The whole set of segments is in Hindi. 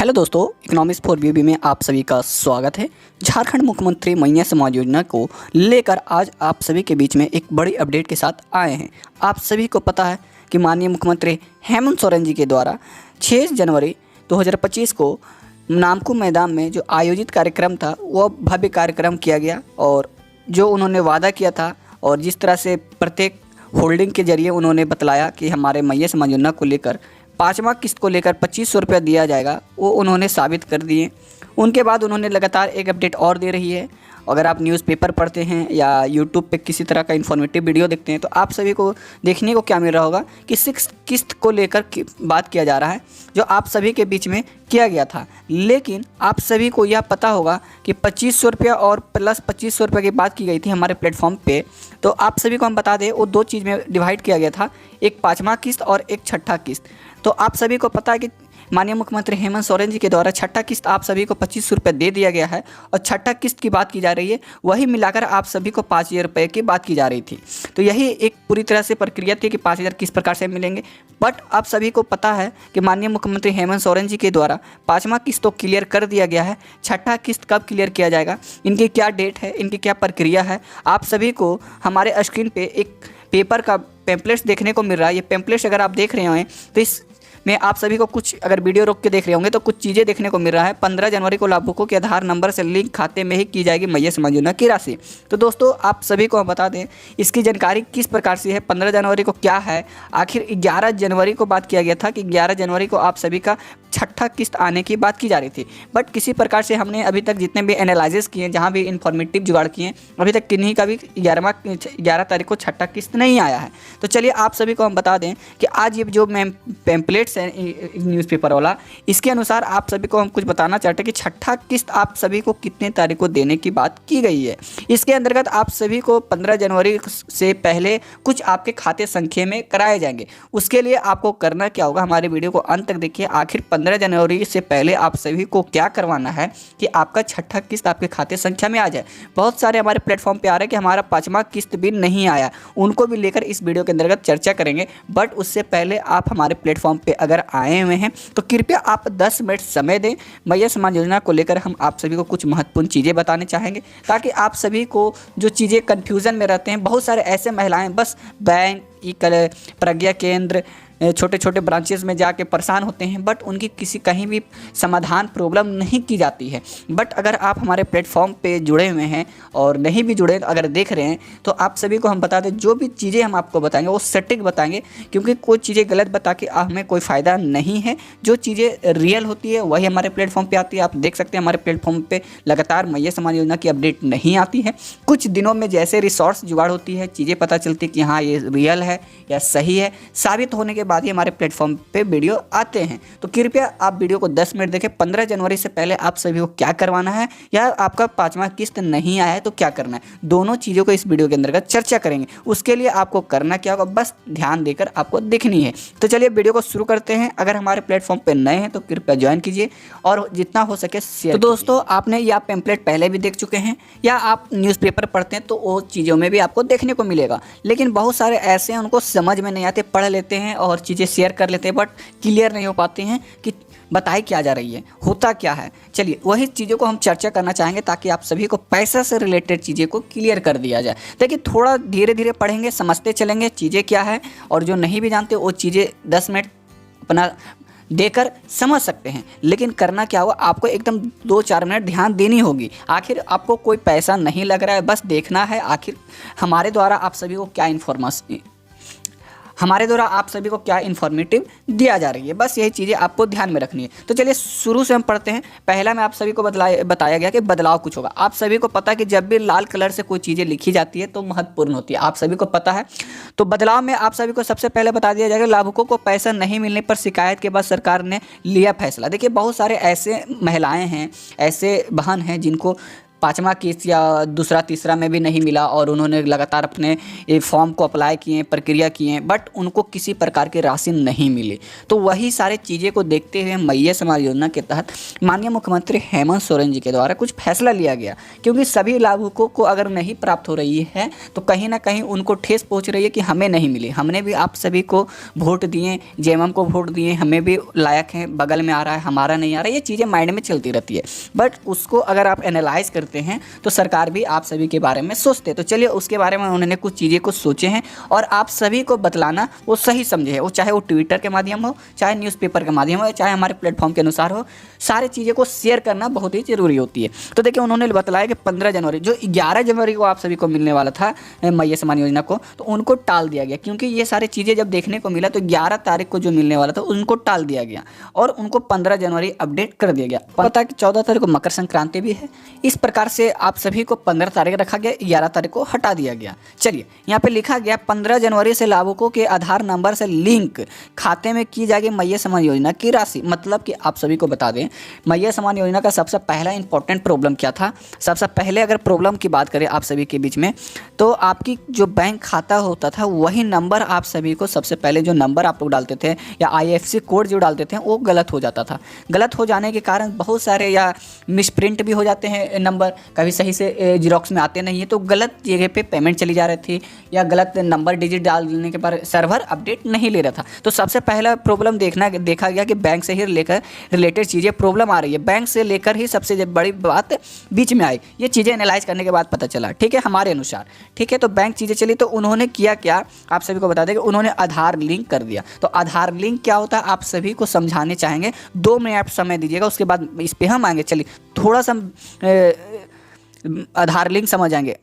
हेलो दोस्तों, इकोनॉमिक्स फॉर बीबी में आप सभी का स्वागत है। झारखंड मुख्यमंत्री मैया समाज योजना को लेकर आज आप सभी के बीच में एक बड़ी अपडेट के साथ आए हैं। आप सभी को पता है कि माननीय मुख्यमंत्री हेमंत सोरेन जी के द्वारा 6 जनवरी 2025 को नामकुम मैदान में जो आयोजित कार्यक्रम था वह भव्य कार्यक्रम किया गया और जो उन्होंने वादा किया था और जिस तरह से प्रत्येक होल्डिंग के जरिए उन्होंने बतलाया कि हमारे मैया समाज योजना को लेकर 5वां किस्त को लेकर 2500 रुपया दिया जाएगा, वो उन्होंने साबित कर दिए। उनके बाद उन्होंने लगातार एक अपडेट और दे रही है। अगर आप न्यूज़पेपर पढ़ते हैं या यूट्यूब पे किसी तरह का इन्फॉर्मेटिव वीडियो देखते हैं तो आप सभी को देखने को क्या मिल रहा होगा कि 6 किस्त को लेकर बात किया जा रहा है, जो आप सभी के बीच में किया गया था। लेकिन आप सभी को यह पता होगा कि 2500 रुपया और प्लस 2500 रुपये की बात की गई थी हमारे प्लेटफॉर्म पे। तो आप सभी को हम बता दें वो 2 चीज़ में डिवाइड किया गया था, एक 5वां किस्त और एक 6ठा किस्त। तो आप सभी को पता है कि माननीय मुख्यमंत्री हेमंत सोरेन जी के द्वारा 6ठा किस्त आप सभी को 2500 रुपये दे दिया गया है और 6ठा किस्त की बात की जा रही है, वही मिलाकर आप सभी को 5000 रुपये की बात की जा रही थी। तो यही एक पूरी तरह से प्रक्रिया थी कि 5000 किस प्रकार से मिलेंगे। बट आप सभी को पता है कि माननीय मुख्यमंत्री हेमंत सोरेन जी के द्वारा 5वां किस्त तो क्लियर कर दिया गया है, 6ठा किस्त कब क्लियर किया जाएगा, इनकी क्या डेट है, इनकी क्या प्रक्रिया है, आप सभी को हमारे स्क्रीन पर एक पेपर का पैम्पलेट्स देखने को मिल रहा है। ये पैम्पलेट्स अगर आप देख रहे हैं तो इस में आप सभी को कुछ, अगर वीडियो रोक के देख रहे होंगे तो कुछ चीज़ें देखने को मिल रहा है। 15 जनवरी को लाभुकों के आधार नंबर से लिंक खाते में ही की जाएगी मैया समाज योजना की राशि। तो दोस्तों आप सभी को हम बता दें इसकी जानकारी किस प्रकार से है। 15 जनवरी को क्या है, आखिर 11 जनवरी को बात किया गया था कि 11 जनवरी को आप सभी का 6ठा किस्त आने की बात की जा रही थी। बट किसी प्रकार से हमने अभी तक जितने भी एनालिसिस किए, जहाँ भी इन्फॉर्मेटिव जुगाड़ किए, अभी तक किन्हीं का भी 11 तारीख को 6ठा किस्त नहीं आया है। तो चलिए आप सभी को हम बता दें कि आज ये जो पैम्पलेट्स हैं न्यूज़पेपर वाला, इसके अनुसार आप सभी को हम कुछ बताना चाहते हैं कि 6ठा किस्त आप सभी को कितने तारीख को देने की बात की गई है। इसके अंतर्गत आप सभी को 15 जनवरी से पहले कुछ आपके खाते संख्या में कराए जाएंगे। उसके लिए आपको करना क्या होगा, हमारे वीडियो को अंत तक देखिए। आखिर 15 जनवरी से पहले आप सभी को क्या करवाना है कि आपका 6ठा किस्त आपके खाते संख्या में आ जाए। बहुत सारे हमारे प्लेटफॉर्म पे आ रहे हैं कि हमारा 5वां किस्त भी नहीं आया, उनको भी लेकर इस वीडियो के अंतर्गत चर्चा करेंगे। बट उससे पहले आप हमारे प्लेटफॉर्म पे अगर आए हुए हैं तो कृपया आप 10 मिनट समय दें। मैया समाज योजना को लेकर हम आप सभी को कुछ महत्वपूर्ण चीज़ें बताने चाहेंगे, ताकि आप सभी को जो चीज़ें कन्फ्यूज़न में रहते हैं, बहुत सारे ऐसे महिलाएं बस बैंक, प्रज्ञा केंद्र, छोटे छोटे ब्रांचेस में जाके परेशान होते हैं, बट उनकी किसी कहीं भी समाधान प्रॉब्लम नहीं की जाती है। बट अगर आप हमारे प्लेटफॉर्म पे जुड़े हुए हैं और नहीं भी जुड़े, अगर देख रहे हैं तो आप सभी को हम बता दें जो भी चीज़ें हम आपको बताएंगे वो सटीक बताएंगे, क्योंकि कोई चीज़ें गलत बता के हमें कोई फ़ायदा नहीं है। जो चीज़ें रियल होती है वही हमारे प्लेटफॉर्म पर आती है। आप देख सकते हैं हमारे प्लेटफॉर्म पर लगातार मैया समाज योजना की अपडेट नहीं आती है। कुछ दिनों में जैसे रिसोर्स जुगाड़ होती है, चीज़ें पता चलती है कि हाँ ये रियल है या सही है, साबित होने के बाद ही हमारे प्लेटफॉर्म पे वीडियो आते हैं। तो कृपया आप वीडियो को 10 मिनट देखें। 15 जनवरी से पहले आप सभी को क्या करवाना है, या आपका 5वां किस्त नहीं आया है तो क्या करना है, दोनों चीज़ों को इस वीडियो के अंतर्गत चर्चा करेंगे। उसके लिए आपको करना क्या होगा, बस ध्यान देकर आपको देखनी है। तो चलिए वीडियो को शुरू करते हैं। अगर हमारे प्लेटफॉर्म पर नए हैं तो कृपया ज्वाइन कीजिए और जितना हो सके शेयर। तो दोस्तों आपने यह पैम्पलेट पहले भी देख चुके हैं या आप न्यूज़पेपर पढ़ते हैं तो वो चीज़ों में भी आपको देखने को मिलेगा। लेकिन बहुत सारे ऐसे हैं उनको समझ में नहीं आते, पढ़ लेते हैं और चीज़ें शेयर कर लेते हैं, बट क्लियर नहीं हो पाते हैं कि बताई क्या जा रही है, होता क्या है। चलिए वही चीज़ों को हम चर्चा करना चाहेंगे ताकि आप सभी को पैसा से रिलेटेड चीज़ें को क्लियर कर दिया जाए। देखिए थोड़ा धीरे धीरे पढ़ेंगे, समझते चलेंगे चीज़ें क्या है, और जो नहीं भी जानते वो चीज़ें 10 मिनट अपना देकर समझ सकते हैं। लेकिन करना क्या होगा, आपको एकदम 2-4 मिनट ध्यान देनी होगी। आखिर आपको कोई पैसा नहीं लग रहा है, बस देखना है आखिर हमारे द्वारा आप सभी को क्या इन्फॉर्मेटिव दिया जा रही है। बस यही चीज़ें आपको ध्यान में रखनी है। तो चलिए शुरू से हम पढ़ते हैं। पहला में आप सभी को बताया गया कि बदलाव कुछ होगा। आप सभी को पता है कि जब भी लाल कलर से कोई चीज़ें लिखी जाती है तो महत्वपूर्ण होती है, आप सभी को पता है। तो बदलाव में आप सभी को सबसे पहले बता दिया जाएगा, लाभुकों को पैसा नहीं मिलने पर शिकायत के बाद सरकार ने लिया फैसला। देखिए बहुत सारे ऐसे महिलाएँ हैं, ऐसे बहन हैं जिनको पाँचवा किस्त या दूसरा तीसरा में भी नहीं मिला और उन्होंने लगातार अपने ये फॉर्म को अप्लाई किए, प्रक्रिया किए, बट उनको किसी प्रकार की राशि नहीं मिली। तो वही सारी चीज़ें को देखते हुए मैया समाज योजना के तहत माननीय मुख्यमंत्री हेमंत सोरेन जी के द्वारा कुछ फैसला लिया गया, क्योंकि सभी लाभुकों को अगर नहीं प्राप्त हो रही है तो कहीं ना कहीं उनको ठेस पहुंच रही है कि हमें नहीं मिली। हमने भी आप सभी को वोट दिए, जेएमएम को वोट दिए, हमें भी लायक है, बगल में आ रहा है, हमारा नहीं आ रहा है, ये चीज़ें माइंड में चलती रहती है। बट उसको अगर आप एनालाइज करते हैं तो सरकार भी आप सभी के बारे में सोचते हैं। तो चलिए उसके बारे में उन्होंने कुछ चीज़ें को सोचे हैं और आप सभी को बतलाना वो सही समझे है, वो चाहे वो ट्विटर के माध्यम हो, चाहे न्यूज़पेपर के माध्यम हो, चाहे हमारे प्लेटफॉर्म के अनुसार हो, सारी चीज़ें को शेयर करना बहुत ही ज़रूरी होती है। तो देखिए उन्होंने बताया कि 15 जनवरी, जो 11 जनवरी को आप सभी को मिलने वाला था मैया सम्मान योजना को, तो उनको टाल दिया गया, क्योंकि ये सारी चीज़ें जब देखने को मिला तो 11 तारीख को जो मिलने वाला था उनको टाल दिया गया और उनको 15 जनवरी अपडेट कर दिया गया। पता है कि 14 तारीख को मकर संक्रांति भी है, इस प्रकार से आप सभी को 15 तारीख रखा गया, 11 तारीख को हटा दिया गया। चलिए यहाँ पे लिखा गया 15 जनवरी से लाभुकों के आधार नंबर से लिंक खाते में की जाएगी मैया सम्मान योजना की राशि। मतलब कि आप सभी को बता दें, मैया सम्मान योजना का सबसे पहला इंपॉर्टेंट प्रॉब्लम क्या था। सबसे पहले अगर प्रॉब्लम की बात करें आप सभी के बीच में, तो आपकी जो बैंक खाता होता था वही नंबर आप सभी को, सबसे पहले जो नंबर आप लोग डालते थे या IFSC कोड जो डालते थे वो गलत हो जाता था। गलत हो जाने के कारण बहुत सारे या मिसप्रिंट भी हो जाते हैं नंबर, कभी सही से जीरोक्स में आते नहीं है, तो गलत जगह पे पेमेंट चली जा रही थी या गलत नंबर डिजिट डालने के बाद सर्वर अपडेट नहीं ले रहा था। तो सबसे पहला प्रॉब्लम देखा गया कि बैंक से ही लेकर रिलेटेड चीज़ें प्रॉब्लम आ रही है, बैंक से लेकर ही सबसे बड़ी बात बीच में आई। ये चीज़ें एनालाइज करने के बाद पता चला, ठीक है, हमारे अनुसार, ठीक है। तो बैंक चीज़ें चली तो उन्होंने किया क्या, आप सभी को बता दें कि उन्होंने आधार लिंक कर दिया। तो आधार लिंक क्या होता है आप सभी को समझाने चाहेंगे, 2 मिनट समय दीजिएगा, उसके बाद इस पर हम आएंगे। चलिए थोड़ा सा आधार लिंक समझ आएंगे।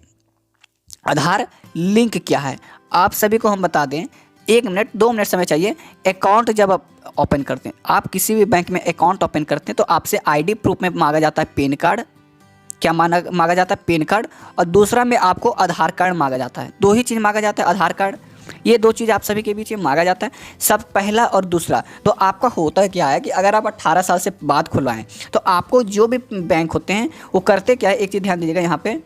आधार लिंक क्या है आप सभी को हम बता दें, 1 मिनट 2 मिनट समय चाहिए। अकाउंट जब आप ओपन करते हैं, आप किसी भी बैंक में अकाउंट ओपन करते हैं तो आपसे ID प्रूफ में मांगा जाता है पैन कार्ड। क्या मांगा जाता है? Pan card. और दूसरा में आपको आधार कार्ड मांगा जाता है। 2 ही चीज़ मांगा जाता है, आधार कार्ड, ये 2 चीज़ आप सभी के बीच में मांगा जाता है, सब पहला और दूसरा। तो आपका होता है क्या है कि अगर आप 18 साल से बाद खुलवाएं तो आपको जो भी बैंक होते हैं वो करते क्या है, एक चीज़ ध्यान दीजिएगा, यहाँ पे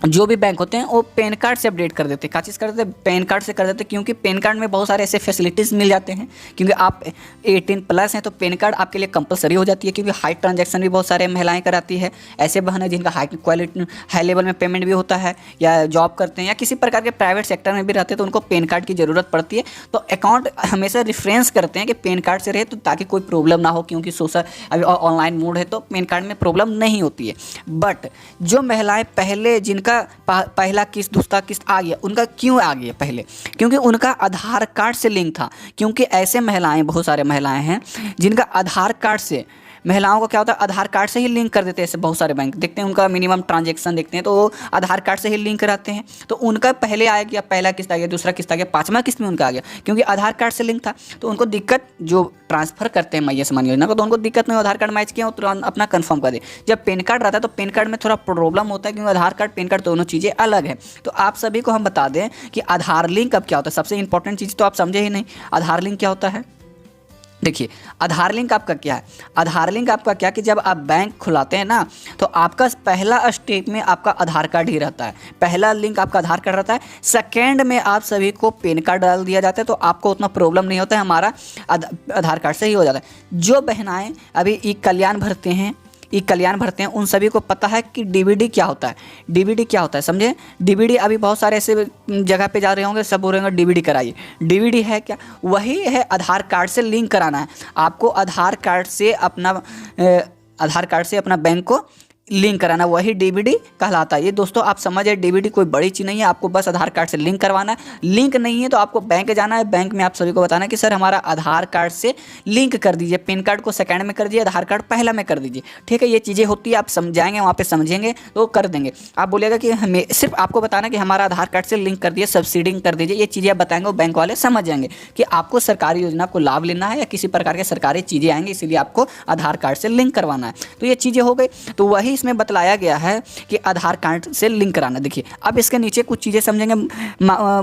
जो भी बैंक होते हैं वो पैन कार्ड से अपडेट कर देते हैं। क्या चीज़ कर देते हैं? पैन कार्ड से कर देते हैं, क्योंकि पैन कार्ड में बहुत सारे ऐसे फैसिलिटीज़ मिल जाते हैं, क्योंकि आप 18+ हैं तो पैन कार्ड आपके लिए कंपलसरी हो जाती है, क्योंकि हाई ट्रांजैक्शन भी बहुत सारे महिलाएं कराती है। ऐसे बहन है जिनका हाई लेवल में पेमेंट भी होता है, या जॉब करते हैं या किसी प्रकार के प्राइवेट सेक्टर में भी रहते हैं, तो उनको पैन कार्ड की ज़रूरत पड़ती है। तो अकाउंट हमेशा रेफरेंस करते हैं कि पैन कार्ड से रहे, तो ताकि कोई प्रॉब्लम ना हो, क्योंकि सोशल अभी ऑनलाइन मोड है तो पैन कार्ड में प्रॉब्लम नहीं होती है। बट जो महिलाएँ पहले जिनका पहला किस्त दूसरा किस्त आ गया, उनका क्यों आ गया? पहले क्योंकि उनका आधार कार्ड से लिंक था, क्योंकि ऐसे महिलाएं, बहुत सारे महिलाएं हैं जिनका आधार कार्ड से, महिलाओं को क्या होता है आधार कार्ड से ही लिंक कर देते हैं। ऐसे बहुत सारे बैंक देखते हैं, उनका मिनिमम ट्रांजैक्शन देखते हैं तो वो आधार कार्ड से ही लिंक कराते हैं। तो उनका पहले आ गया, पहला किस्त आ गया, दूसरा किस्त आ गया, 5वां किस्त में उनका आ गया, क्योंकि आधार कार्ड से लिंक था। तो उनको दिक्कत, जो ट्रांसफ़र करते हैं मैया सम्मान योजना को, तो उनको दिक्कत में आधार कार्ड मैच किया और तुरंत अपना कंफर्म कर दे। जब पैन कार्ड रहता है तो पैन कार्ड में थोड़ा प्रॉब्लम होता है, क्योंकि आधार कार्ड पैन कार्ड दोनों चीज़ें अलग है। तो आप सभी को हम बता दें कि आधार लिंक अब क्या होता है। सबसे इंपॉर्टेंट चीज़ तो आप समझे ही नहीं, आधार लिंक क्या होता है। देखिए आधार लिंक आपका क्या है, आधार लिंक आपका क्या, कि जब आप बैंक खुलाते हैं ना, तो आपका पहला स्टेप में आपका आधार कार्ड ही रहता है, पहला लिंक आपका आधार कार्ड रहता है। सेकेंड में आप सभी को पैन कार्ड डाल दिया जाता है, तो आपको उतना प्रॉब्लम नहीं होता है, हमारा आधार कार्ड से ही हो जाता है। जो बहनाएं अभी ई कल्याण भरते हैं उन सभी को पता है कि डीबीडी क्या होता है। डीबीडी क्या होता है समझे? डीबीडी अभी बहुत सारे ऐसे जगह पे जा रहे होंगे, सब बोल रहे होंगे डीबीडी कराइए। डीबीडी है क्या? वही है, आधार कार्ड से लिंक कराना है आपको। आधार कार्ड से अपना बैंक को लिंक कराना, वही डीबीडी कहलाता है। ये दोस्तों आप समझिए, डीबीडी कोई बड़ी चीज़ नहीं है, आपको बस आधार कार्ड से लिंक करवाना है। लिंक नहीं है तो आपको बैंक जाना है, बैंक में आप सभी को बताना है कि सर हमारा आधार कार्ड से लिंक कर दीजिए, पैन कार्ड को सेकंड में कर दीजिए, आधार कार्ड पहला में कर दीजिए। ठीक है, ये चीज़ें होती है, आप समझाएंगे वहाँ पे, समझेंगे तो कर देंगे। आप बोलिएगा कि हमें सिर्फ आपको बताना कि हमारा आधार कार्ड से लिंक कर दिए, सब्सिडिंग कर दीजिए, ये चीज़ें आप बताएंगे, वो बैंक वाले समझ जाएंगे कि आपको सरकारी योजना को लाभ लेना है या किसी प्रकार के सरकारी चीज़ें आएंगी, इसीलिए आपको आधार कार्ड से लिंक करवाना है। तो ये चीज़ें हो गई। तो वही इसमें बतलाया गया है कि आधार कार्ड से लिंक कराना। देखिए अब इसके नीचे कुछ चीज़ें समझेंगे।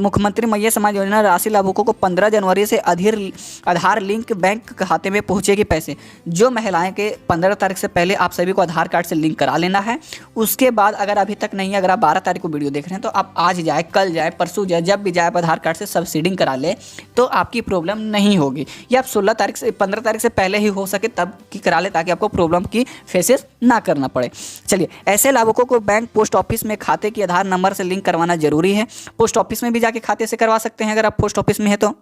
मुख्यमंत्री मैया समाज योजना राशि लाभुकों को 15 जनवरी से आधार लिंक बैंक खाते में पहुँचेगी पैसे। जो महिलाएं के 15 तारीख से पहले आप सभी को आधार कार्ड से लिंक करा लेना है। उसके बाद अगर अभी तक नहीं है, अगर आप 12 तारीख को वीडियो देख रहे हैं तो आप आज जाए, कल जाए, परसों जाए, जब भी जाए आप आधार कार्ड से सब्सिडिंग करा ले तो आपकी प्रॉब्लम नहीं होगी। या आप 16 तारीख से 15 तारीख से पहले ही हो सके तब की करा ले, ताकि आपको प्रॉब्लम की फेसेस ना करना पड़े। चलिए, ऐसे लाभुकों को बैंक पोस्ट ऑफिस में खाते की आधार नंबर से लिंक करवाना जरूरी है। पोस्ट ऑफिस में भी जाके खाते से करवा सकते हैं अगर आप पोस्ट ऑफिस में है तो।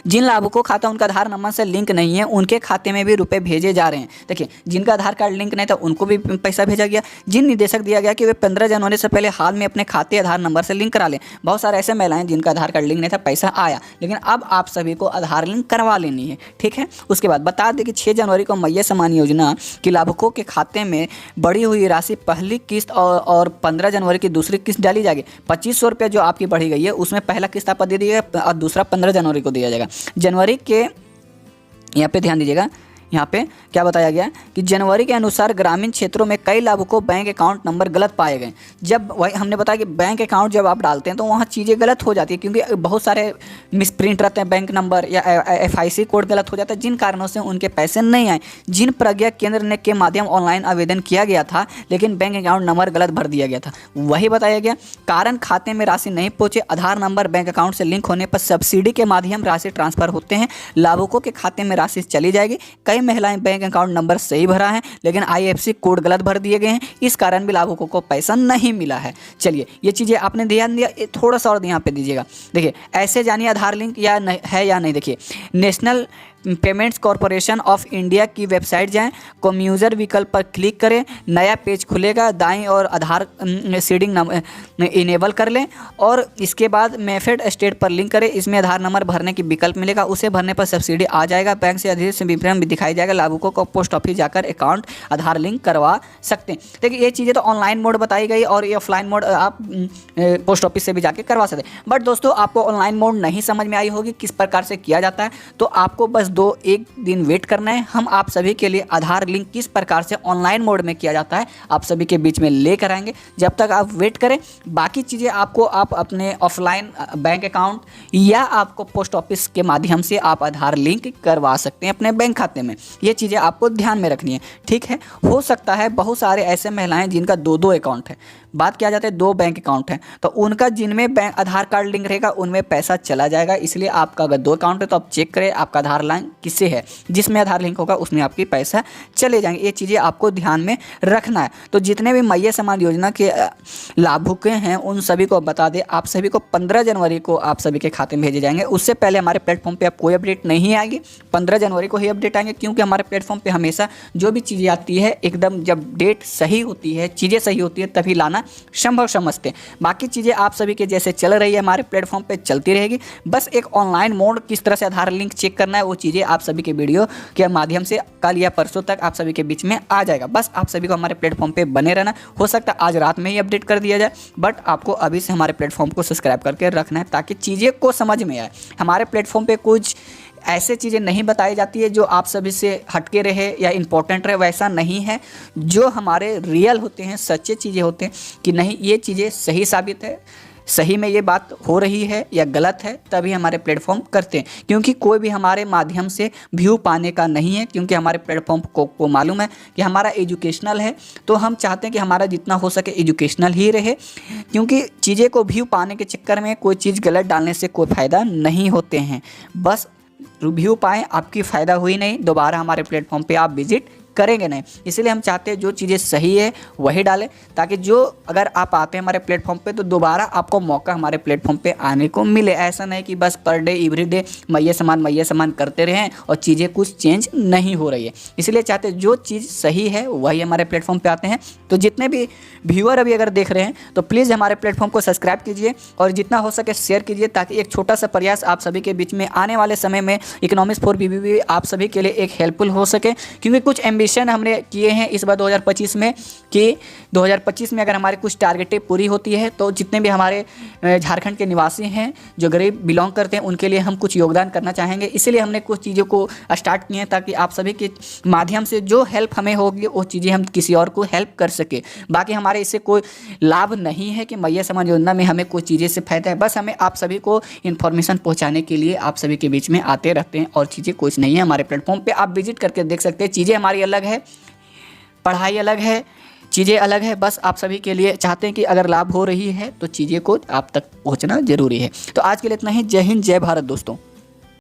जिन लाभुकों का खाता उनका आधार नंबर से लिंक नहीं है उनके खाते में भी रुपए भेजे जा रहे हैं। देखिए जिनका आधार कार्ड लिंक नहीं था उनको भी पैसा भेजा गया। जिन निर्देशक दिया गया कि वे 15 जनवरी से पहले हाल में अपने खाते आधार नंबर से लिंक करा लें। बहुत सारे ऐसे महिलाएं जिनका आधार कार्ड लिंक नहीं था, पैसा आया, लेकिन अब आप सभी को आधार लिंक करवा लेनी है। ठीक है, उसके बाद बता दें कि 6 जनवरी को मैया सम्मान योजना के लाभुकों के खाते में बढ़ी हुई राशि पहली किस्त और 15 जनवरी की दूसरी किस्त डाली जाएगी। 2500 रुपये जो आपकी बढ़ी गई है उसमें पहला किस्त आपको दे दिया और दूसरा 15 जनवरी को दिया जाएगा। जनवरी के यहाँ पे ध्यान दीजिएगा, यहाँ पे क्या बताया गया कि जनवरी के अनुसार ग्रामीण क्षेत्रों में कई लाभुकों बैंक अकाउंट नंबर गलत पाए गए। जब वही हमने बताया कि बैंक अकाउंट जब आप डालते हैं तो वहाँ चीज़ें गलत हो जाती है, क्योंकि बहुत सारे मिसप्रिंट रहते हैं, बैंक नंबर या FIC कोड गलत हो जाता है, जिन कारणों से उनके पैसे नहीं आए। जिन प्रज्ञा केंद्र ने के माध्यम ऑनलाइन आवेदन किया गया था लेकिन बैंक अकाउंट नंबर गलत भर दिया गया था, वही बताया गया। कारण खाते में राशि नहीं पहुँचे। आधार नंबर बैंक अकाउंट से लिंक होने पर सब्सिडी के माध्यम राशि ट्रांसफर होते हैं। लाभुकों के खाते में राशि चली जाएगी। कई महिलाएं बैंक अकाउंट नंबर सही भरा है लेकिन IFSC कोड गलत भर दिए गए हैं, इस कारण भी लाभुकों को पैसा नहीं मिला है। चलिए ये चीज़ें आपने ध्यान दिया, थोड़ा सा और यहाँ पे दीजिएगा। देखिए ऐसे जानिए आधार लिंक या नहीं है या नहीं। देखिए national payments corporation of India की वेबसाइट जाएं, कम्यूज़र विकल्प पर क्लिक करें, नया पेज खुलेगा, दाईं और आधार सीडिंग इनेबल कर लें और इसके बाद मेथड स्टेट पर लिंक करें। इसमें आधार नंबर भरने की विकल्प मिलेगा, उसे भरने पर सब्सिडी आ जाएगा। बैंक से अधिक से विवरण भी दिखाई जाएगा। लाभुकों को पोस्ट ऑफिस जाकर अकाउंट आधार लिंक करवा सकते हैं। देखिए ये चीज़ें तो ऑनलाइन मोड बताई गई और ये ऑफलाइन मोड आप पोस्ट ऑफिस से भी जाके करवा सकते हैं। बट दोस्तों आपको ऑनलाइन मोड नहीं समझ में आई होगी किस प्रकार से किया जाता है, तो आपको बस 1 दिन वेट करना है। हम आप सभी के लिए आधार लिंक किस प्रकार से ऑनलाइन मोड में किया जाता है आप सभी के बीच में लेकर आएंगे। जब तक आप वेट करें, बाकी चीज़ें आपको आप अपने ऑफलाइन बैंक अकाउंट या आपको पोस्ट ऑफिस के माध्यम से आप आधार लिंक करवा सकते हैं अपने बैंक खाते में। ये चीज़ें आपको ध्यान में रखनी है। ठीक है, हो सकता है बहुत सारे ऐसे महिलाएं जिनका 2 अकाउंट है, बात किया जाता है 2 बैंक अकाउंट है, तो उनका जिनमें बैंक आधार कार्ड लिंक रहेगा उनमें पैसा चला जाएगा। इसलिए आपका अगर 2 अकाउंट है तो आप चेक करें आपका आधार लिंक किससे है। जिसमें आधार लिंक होगा उसमें आपकी पैसा चले जाएंगे। ये चीज़ें आपको ध्यान में रखना है। तो जितने भी मैया सम्मान योजना के लाभुक हैं उन सभी को बता दें, आप सभी को 15 जनवरी को आप सभी के खाते में भेजे जाएंगे। उससे पहले हमारे प्लेटफॉर्म पे आप कोई अपडेट नहीं आएगी, 15 जनवरी को ही अपडेट आएंगे, क्योंकि हमारे प्लेटफॉर्म पे हमेशा जो भी चीज़ें आती है एकदम जब डेट सही होती है, चीज़ें सही होती है तभी लाना संभव समझते हैं। बाकी चीज़ें आप सभी के जैसे चल रही है हमारे प्लेटफॉर्म पे चलती रहेगी। बस एक ऑनलाइन मोड किस तरह से आधार लिंक चेक करना है वो चीज़ें आप सभी के वीडियो के माध्यम से कल या परसों तक आप सभी के बीच में आ जाएगा। बस आप सभी को हमारे प्लेटफॉर्म पे बने रहना। हो सकता है आज रात में ही अपडेट कर दिया जाए, बट आपको अभी से हमारे प्लेटफॉर्म को सब्सक्राइब करके रखना है ताकि चीज़ें को समझ में आए। हमारे प्लेटफॉर्म पे कुछ ऐसे चीज़ें नहीं बताई जाती है जो आप सभी से हटके रहे या इम्पोर्टेंट रहे, वैसा नहीं है। जो हमारे रियल होते हैं, सच्चे चीज़ें होते हैं कि नहीं ये चीज़ें सही साबित है, सही में ये बात हो रही है या गलत है, तभी हमारे प्लेटफॉर्म करते हैं। क्योंकि कोई भी हमारे माध्यम से व्यू पाने का नहीं है, क्योंकि हमारे प्लेटफॉर्म को मालूम है कि हमारा एजुकेशनल है, तो हम चाहते हैं कि हमारा जितना हो सके एजुकेशनल ही रहे। क्योंकि चीज़ें को व्यू पाने के चक्कर में कोई चीज़ गलत डालने से कोई फ़ायदा नहीं होते हैं। बस रिव्यू पाएँ, आपकी फ़ायदा हुई नहीं, दोबारा हमारे प्लेटफॉर्म पे आप विजिट करेंगे नहीं। इसलिए हम चाहते हैं जो चीज़ें सही है वही डालें, ताकि जो अगर आप आते हैं हमारे प्लेटफॉर्म पे तो दोबारा आपको मौका हमारे प्लेटफॉर्म पे आने को मिले। ऐसा नहीं कि बस पर डे एवरी डे मैया सम्मान करते रहें और चीज़ें कुछ चेंज नहीं हो रही है। इसलिए चाहते हैं जो चीज़ सही है वही हमारे प्लेटफॉर्म पे आते हैं। तो जितने भी व्यूअर अभी अगर देख रहे हैं तो प्लीज़ हमारे प्लेटफॉर्म को सब्सक्राइब कीजिए और जितना हो सके शेयर कीजिए, ताकि एक छोटा सा प्रयास आप सभी के बीच में आने वाले समय में इकोनॉमिक्स फॉर BBB आप सभी के लिए एक हेल्पफुल हो सके। क्योंकि कुछ एस्टिमेशन हमने किए हैं इस बार 2025 में कि 2025 में अगर हमारे कुछ टारगेटें पूरी होती है तो जितने भी हमारे झारखंड के निवासी हैं जो गरीब बिलोंग करते हैं उनके लिए हम कुछ योगदान करना चाहेंगे। इसीलिए हमने कुछ चीज़ों को स्टार्ट किए हैं ताकि आप सभी के माध्यम से जो हेल्प हमें होगी वो चीज़ें हम किसी और को हेल्प कर सके। बाकी हमारे इससे कोई लाभ नहीं है कि मैया समाज योजना में हमें कोई चीज़ें से फ़ायदा है, बस हमें आप सभी को इन्फॉर्मेशन पहुँचाने के लिए आप सभी के बीच में आते रहते हैं और चीज़ें कुछ नहीं है। हमारे प्लेटफॉर्म पर आप विजिट करके देख सकते हैं, चीज़ें हमारी अलग है, पढ़ाई अलग है, चीज़ें अलग है। बस आप सभी के लिए चाहते हैं कि अगर लाभ हो रही है तो चीज़ें को आप तक पहुंचना ज़रूरी है। तो आज के लिए इतना ही। जय हिंद, जय भारत दोस्तों।